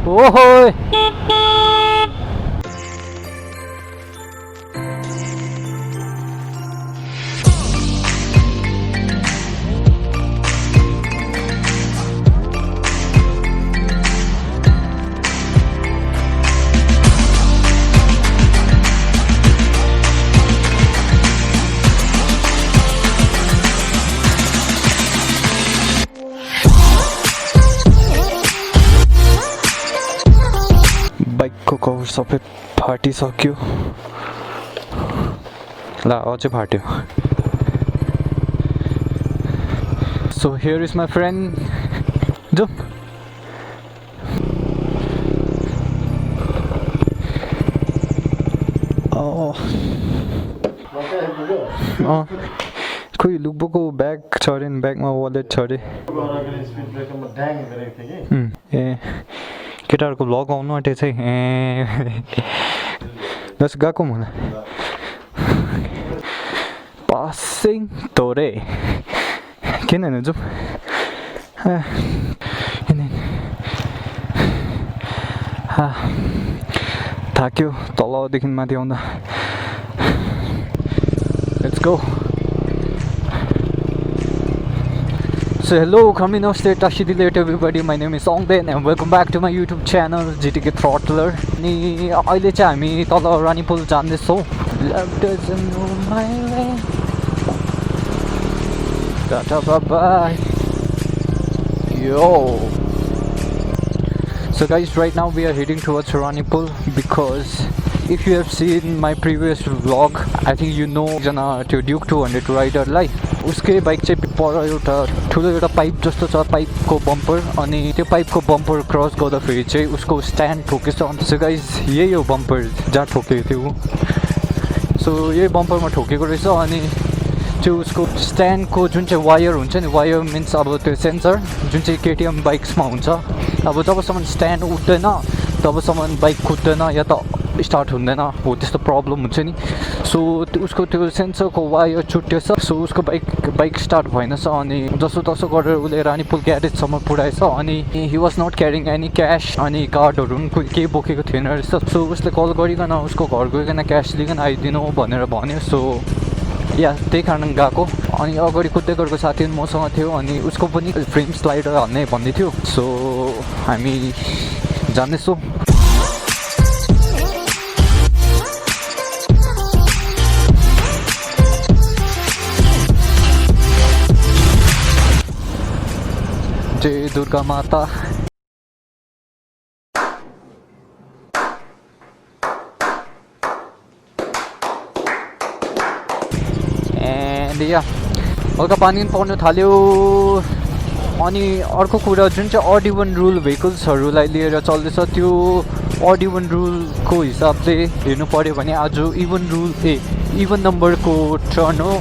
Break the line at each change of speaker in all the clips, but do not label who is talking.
ओहो बाइक को कभर सबै फाटिसक्यो ल अझै फाट्यो so here is my friend जो खोइ लुकबुकको ब्याग छ अरे नि ब्यागमा वालेट छ अरे ए केटाहरूको भ्लग आउनु आँटेछ है ए बस गएको मलाई पासिङ तोरे किन होइन जाउँ थाक्यो तलदेखि माथि आउँदा let's go So hello, coming now stay touchy delete everybody. My name is Songden and welcome back to my YouTube channel GTK Throttler. Ni अहिले चाहिँ हामी तल रानी पुल जाँदैछौँ. Love doesn't know my way. Tata bye bye. Yo. So guys, right now we are heading towards Rani Pul because if you have seen my previous vlog, I think you know एकजना त्यो Duke 200 राइडरलाई उसकै bike चाहिँ पर एउटा ठुलो एउटा pipe जस्तो छ पाइपको बम्पर अनि त्यो पाइपको बम्पर क्रस गर्दाखेरि चाहिँ उसको स्ट्यान्ड ठोकेछ अनि सो गाइज यही हो बम्पर जहाँ ठोकेको थियो सो यही बम्परमा ठोकेको रहेछ अनि त्यो उसको स्ट्यान्डको जुन चाहिँ वायर हुन्छ नि वायर मिन्स अब त्यो सेन्सर जुन चाहिँ केटिएम बाइक्समा हुन्छ अब जबसम्म स्ट्यान्ड उठ्दैन तबसम्म बाइक कुद्दैन या त स्टार्ट हुँदैन हो त्यस्तो प्रब्लम हुन्छ नि सो उसको त्यो सेन्सरको वायर छुट्टिएछ सो उसको बाइक स्टार्ट भएनछ अनि जसो तसो गरेर उसले रानीपुल ग्यारेजसम्म पुऱ्याएछ अनि he was not carrying any cash अनि कार्डहरू पनि केही बोकेको थिएन रहेछ सो उसले कल गरिकन उसको घर गइकन क्यास लिइकन आइदिनु भनेर भन्यो सो या त्यही कारण गएको अनि अगाडि कुद्दै गरेको साथी पनि मसँग थियो अनि उसको पनि फ्रेम स्लाइडर हाल्ने भन्दै थियो सो हामी जाँदैछौँ जय दुर्गा माता एन्ड या हल्का पानी पनि पर्न थाल्यो अनि अर्को कुरा जुन चाहिँ R15 रुल भेहिकल्सहरूलाई लिएर चल्दैछ त्यो R15 रुलको हिसाबले हेर्नु पऱ्यो भने आज इभन नम्बरको टर्न हो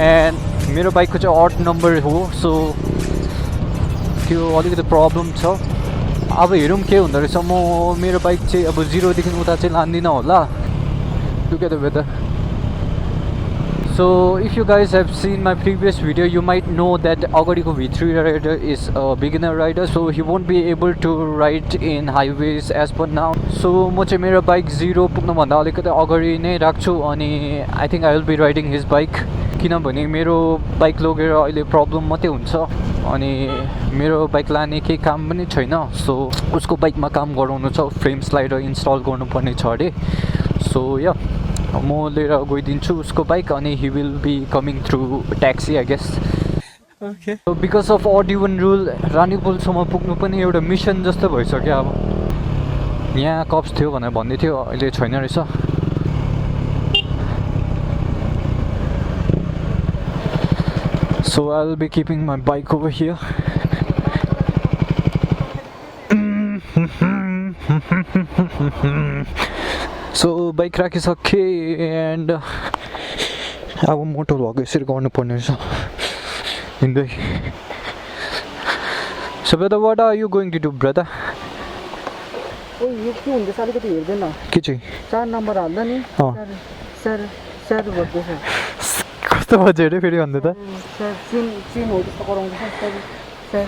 एन्ड मेरो बाइकको चाहिँ अड नम्बर हो सो त्यो अलिकति प्रब्लम छ अब हेरौँ के हुँदो रहेछ म मेरो बाइक चाहिँ अब 0 देखि उता चाहिँ लान्दिनँ होला look at the weather so if you guys have seen my previous video you might know that अगाडिको V3 rider is a beginner rider so he won't be able to ride in highways as per now so म चाहिँ मेरो bike 0 पुग्नुभन्दा अलिकति अगाडि नै राख्छु अनि I think I will be riding his bike किनभने मेरो बाइक लगेर अहिले प्रब्लम मात्रै हुन्छ अनि मेरो बाइक लाने केही काम पनि छैन सो उसको बाइकमा काम गराउनु छ फ्रेम स्लाइडर इन्स्टल गर्नुपर्ने छ अरे सो या म लिएर गइदिन्छु उसको बाइक अनि he will be coming through taxi I guess okay because of R15 रुल रानीपुलसम्म पुग्नु पनि एउटा मिसन जस्तो भइसक्यो अब यहाँ कप्स थियो भनेर भन्दै थियो अहिले छैन रहेछ So I'll be keeping my bike over here. So bike राखिसके and अब मोटो भ्लग यसरी गर्नुपर्ने रहेछ हिँड्दै So brother, what are you going to do, brother?
ओ यो के हुँदैछ अलिकति हेर्दैन
के चाहिँ
4 नम्बर हाल्दा नि सर गर्दैछ
कस्तो बज्यो अरे फेरि भन्दै त
चिन हो त्यस्तो गराउँदैछ सर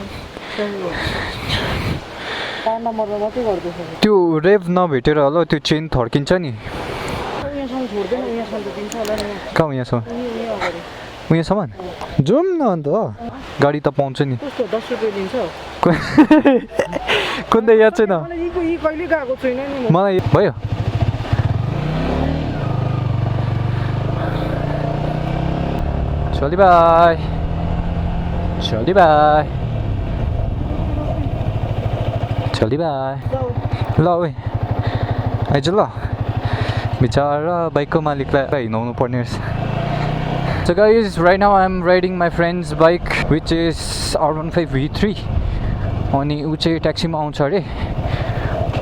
4 नम्बरमा मात्रै गर्दैछ
त्यो रेभ नभेटेर होला त्यो चेन थर्किन्छ नि
यहाँसम्म छोड्दैन यहाँसम्म त दिन्छ होला नि
कहाँ यहाँसम्म
यहाँ अगाडि
उयोसम्म जाउँ न अन्त गाडी त पाउँछ नि
कस्तो 10 रुपियाँ दिन्छ
कुन त याद छैन
मलाई यी कहिले गएको छैन नि
मलाई भयो चली बाई चली बाई चली बाई ल ओइ आइज ल बिचारा बाइकको मालिकलाई हिँडाउनु पर्ने रहेछ So guys, right now I'm riding my friend's bike which is R15 V3 अनि ऊ चाहिँ ट्याक्सीमा आउँछ अरे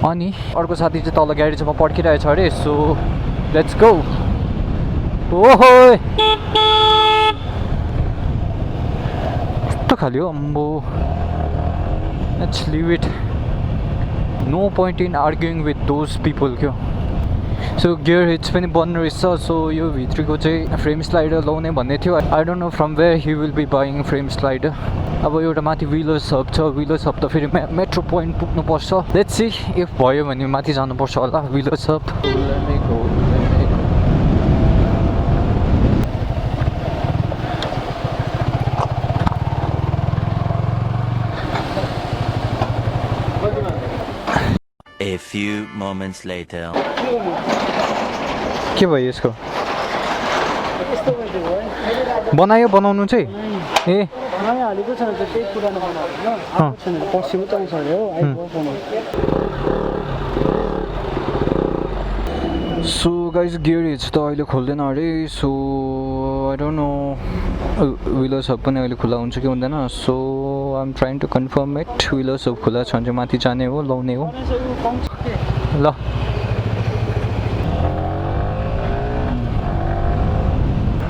अनि अर्को साथी चाहिँ तल ग्यारेजमा पर्खिरहेछ अरे सो लेट्स गो ओहो कस्तो खाली हो अम्बो let's leave it no point in arguing with those people क्यो सो गियर हिट्स पनि बन्द रहेछ सो यो भित्रको चाहिँ फ्रेम स्लाइडर लाउने भन्ने थियो I don't know from where he will be buying frame slider अब एउटा माथि व्हीलर्स हब छ व्हीलर्स हब त फेरि मेट्रो पोइन्ट पुग्नुपर्छ लेट्स सी इफ भयो भने माथि जानुपर्छ होला Wheelers Hub
A few moments later.
के भयो यसको बनायो बनाउनु चाहिँ ए
बनाइहालेको छ त्यही पुरानो बनाएको होइन छैन पश्चिम चाहिँ छ अरे हो
सो गाइज गियर हिच त अहिले खोल्दैन अरे so I don't know Wheelers Hub पनि अहिले खुला हुन्छ कि हुँदैन so I am trying to confirm it Wheelers Hub खुला छ भने चाहिँ माथि जाने हो लाउने हो ल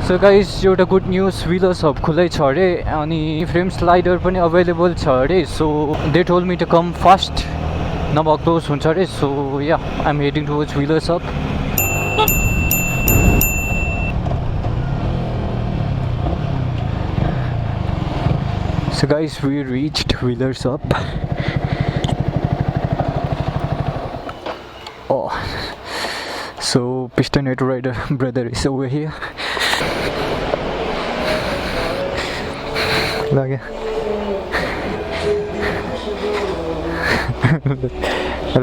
सो गाइज एउटा गुड न्युज व्हीलर्स हब खुलै छ अरे अनि फ्रेम स्लाइडर पनि अभाइलेबल छ अरे so they told me to come fast नभए क्लोज हुन्छ अरे so yeah I am heading towards Wheelers Hub So guys, we reached WHEELERZ up. Oh, so Piston Head Rider brother is over here. Look at.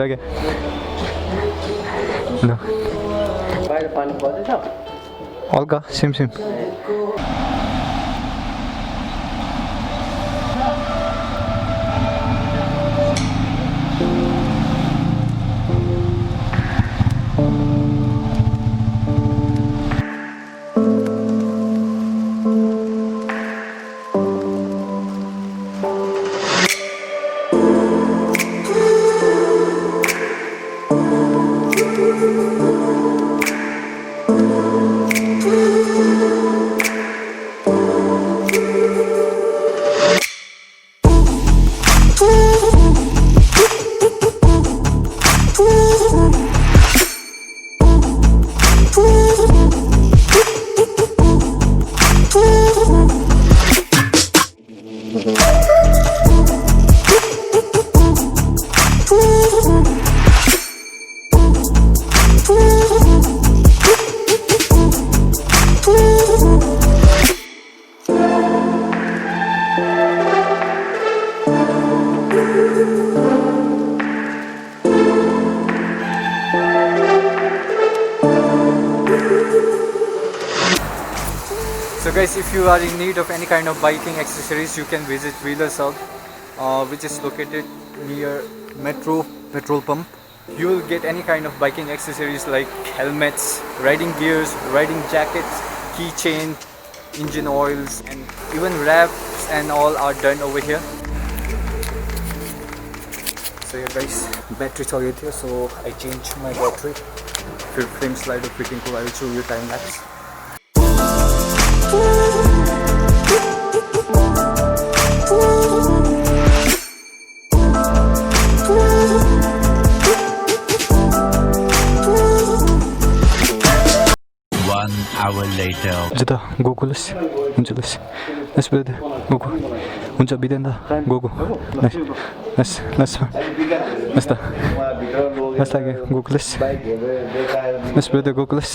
Look at. No. Olga, sim. So guys, if you are in need of any kind of biking accessories, you can visit WHEELERZ Hub, which is located near petrol pump. You will get any kind of biking accessories like helmets, riding gears, riding jackets, keychain, engine oils, and even wraps and all are done over here. So yeah guys, battery charged here, so I changed my battery. Frame slider fitting, I will show you time lapse.
Hour later.
Jada, go let's be there. Go. Uncha biden da. Go. Nice. Kasta लाग्यो गोकुलेस Let's play the gokulas.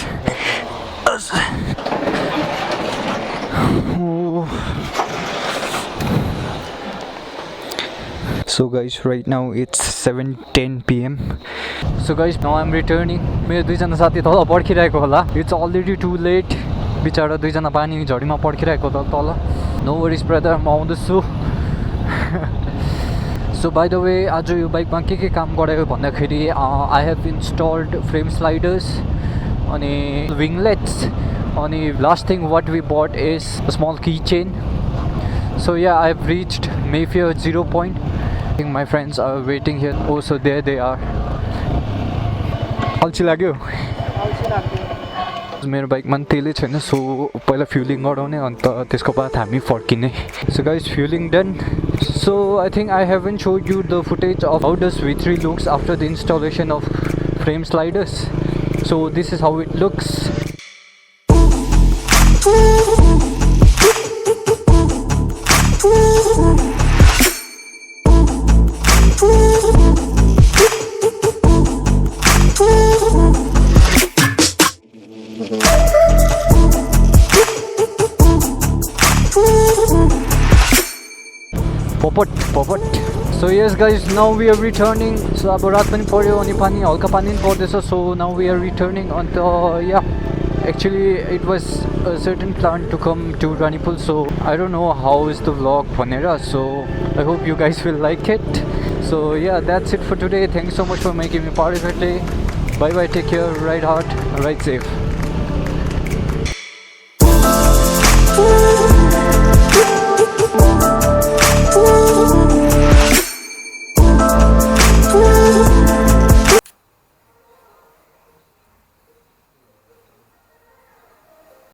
So guys, right now it's 7:10 PM. So guys, now I'm returning. मेरो दुईजना साथी तल पर्खिरहेको होला. It's already too late. बिचारा दुईजना पानी झरीमा पर्खिरहेको तल. No worries brother, म आउँदैछु. So by the way, आज यो बाइकमा के काम गरायो भन्दाखेरि I have installed frame sliders अनि winglets अनि last thing what we bought is a small keychain. So yeah, I've reached Mayfair 0 point. I think my friends are waiting here. Oh, so there they are. अल्छी लाग्यो मेरो बाइकमा पनि तेलै छैन so पहिला फ्युलिङ गराउने अन्त त्यसको बाद हामी फर्किने so guys fuelling done so I think I haven't showed you the footage of how does V3 looks after the installation of frame sliders. So this is how it looks. Popot. So yes guys, now we are returning. So अब रात पनि पर्यो अनि पानी हल्का पानी पनि पर्दैछ. So now we are returning and yeah, actually it was a certain plan to come to Ranipul, so I don't know how is the vlog भनेर. So I hope you guys will like it. So yeah, that's it for today. Thank you so much for making me part of it today. Bye bye, take care, ride hard, ride safe.